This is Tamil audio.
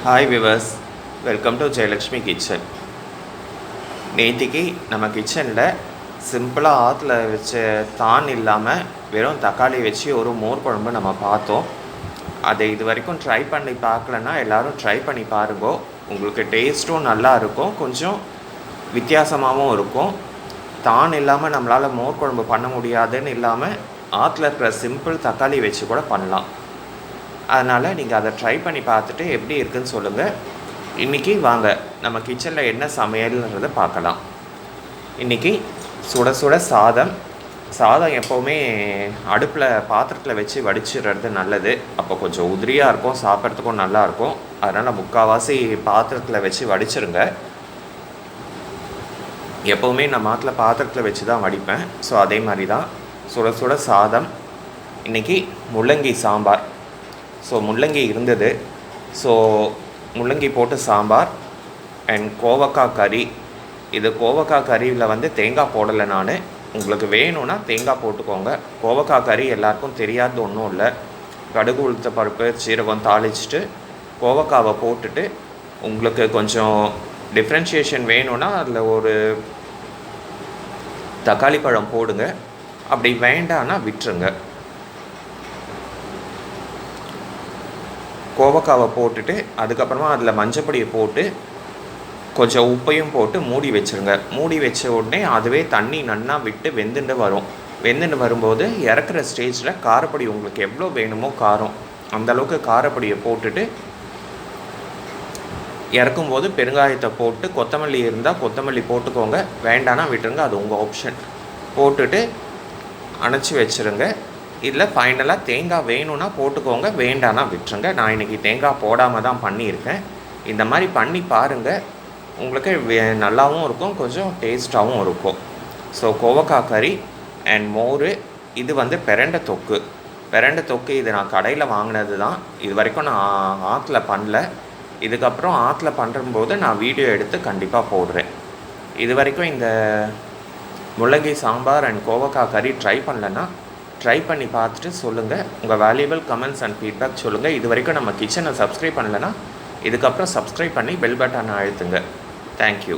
Hi viewers, welcome to Jayalakshmi kitchen. நேற்றுக்கு நம்ம கிச்சனில் சிம்பிளாக ஆற்றுல வச்ச தான் இல்லாமல் வெறும் தக்காளி வச்சு ஒரு மோர் குழம்பு நம்ம பார்த்தோம். அதை இது வரைக்கும் ட்ரை பண்ணி பார்க்கலன்னா எல்லோரும் ட்ரை பண்ணி பாருங்கோ. உங்களுக்கு டேஸ்ட்டும் நல்லா இருக்கும், கொஞ்சம் வித்தியாசமாகவும் இருக்கும். தான் இல்லாமல் நம்மளால் மோர் குழம்பு பண்ண முடியாதுன்னு இல்லாமல் ஆற்றுல இருக்கிற சிம்பிள் தக்காளி வச்சு கூட பண்ணலாம். அதனால் நீங்கள் அதை ட்ரை பண்ணி பார்த்துட்டு எப்படி இருக்குதுன்னு சொல்லுங்கள். இன்றைக்கி வாங்க நம்ம கிச்சனில் என்ன சமையல்ன்றதை பார்க்கலாம். இன்றைக்கி சுட சுட சாதம் எப்போவுமே அடுப்பில் பாத்திரத்தில் வச்சு வடிச்சிடுறது நல்லது. அப்போ கொஞ்சம் உதிரியாக இருக்கும், சாப்பிட்றதுக்கும் நல்லாயிருக்கும். அதனால் முக்கால்வாசி பாத்திரத்தில் வச்சு வடிச்சிருங்க. எப்போவுமே நான் மாட்டில் பாத்திரத்தில் வச்சு தான் வடிப்பேன். ஸோ அதே மாதிரி தான் சுட சுட சாதம். இன்றைக்கி முள்ளங்கி சாம்பார். ஸோ முள்ளங்கி இருந்தது, ஸோ முள்ளங்கி போட்டு சாம்பார் அண்ட் கோவக்காய் கறி. இது கோவக்காய் கறியில் தேங்காய் போடலை நான். உங்களுக்கு வேணும்னா தேங்காய் போட்டுக்கோங்க. கோவக்காய் கறி எல்லாருக்கும் தெரியாது ஒன்றும் இல்லை. கடுகு உளுத்த பருப்பு சீரகம் தாளிச்சிட்டு கோவக்காவை போட்டுட்டு உங்களுக்கு கொஞ்சம் டிஃப்ரென்ஷியேஷன் வேணும்னா அதில் ஒரு தக்காளி பழம் போடுங்க. அப்படி வேண்டான்னா விட்டுருங்க. கோவக்காவை போட்டுட்டு அதுக்கப்புறமா அதில் மஞ்சப்பொடியை போட்டு கொஞ்சம் உப்பையும் போட்டு மூடி வச்சுருங்க. மூடி வச்ச உடனே அதுவே தண்ணி நன்னா விட்டு வெந்துட்டு வரும்போது இறக்குற ஸ்டேஜில் காரப்பொடி உங்களுக்கு எவ்வளோ வேணுமோ காரம் அந்தளவுக்கு காரப்பொடியை போட்டுட்டு இறக்கும்போது பெருங்காயத்தை போட்டு கொத்தமல்லி இருந்தால் கொத்தமல்லி போட்டுக்கோங்க, வேண்டானா விட்டுருங்க, அது உங்கள் ஆப்ஷன். போட்டுட்டு அணைச்சி வச்சுருங்க. இதில் ஃபைனலாக தேங்காய் வேணும்னா போட்டுக்கோங்க, வேண்டானா விட்டுருங்க. நான் இன்றைக்கி தேங்காய் போடாமல் தான் பண்ணியிருக்கேன். இந்த மாதிரி பண்ணி பாருங்கள், உங்களுக்கு நல்லாவும் இருக்கும், கொஞ்சம் டேஸ்ட்டாகவும் இருக்கும். ஸோ கோவக்காய் கறி அண்ட் மோர். இது பிரண்டை தொக்கு. இது நான் கடையில் வாங்கினது தான். இது வரைக்கும் நான் ஆற்றுல பண்ணல. இதுக்கப்புறம் ஆற்றுல பண்ணும்போது நான் வீடியோ எடுத்து கண்டிப்பாக போடுறேன். இது வரைக்கும் இந்த முள்ளங்கி சாம்பார் அண்ட் கோவக்காய் கறி ட்ரை பண்ணலன்னா ட்ரை பண்ணி பார்த்துட்டு சொல்லுங்கள். உங்கள் வேல்யூபிள் கமெண்ட்ஸ் அண்ட் ஃபீட்பேக் சொல்லுங்கள். இது வரைக்கும் நம்ம கிச்சனை சப்ஸ்கிரைப் பண்ணலைன்னா இதுக்கப்புறம் சப்ஸ்கிரைப் பண்ணி பெல் பட்டனை அழுத்துங்க. தேங்க்யூ.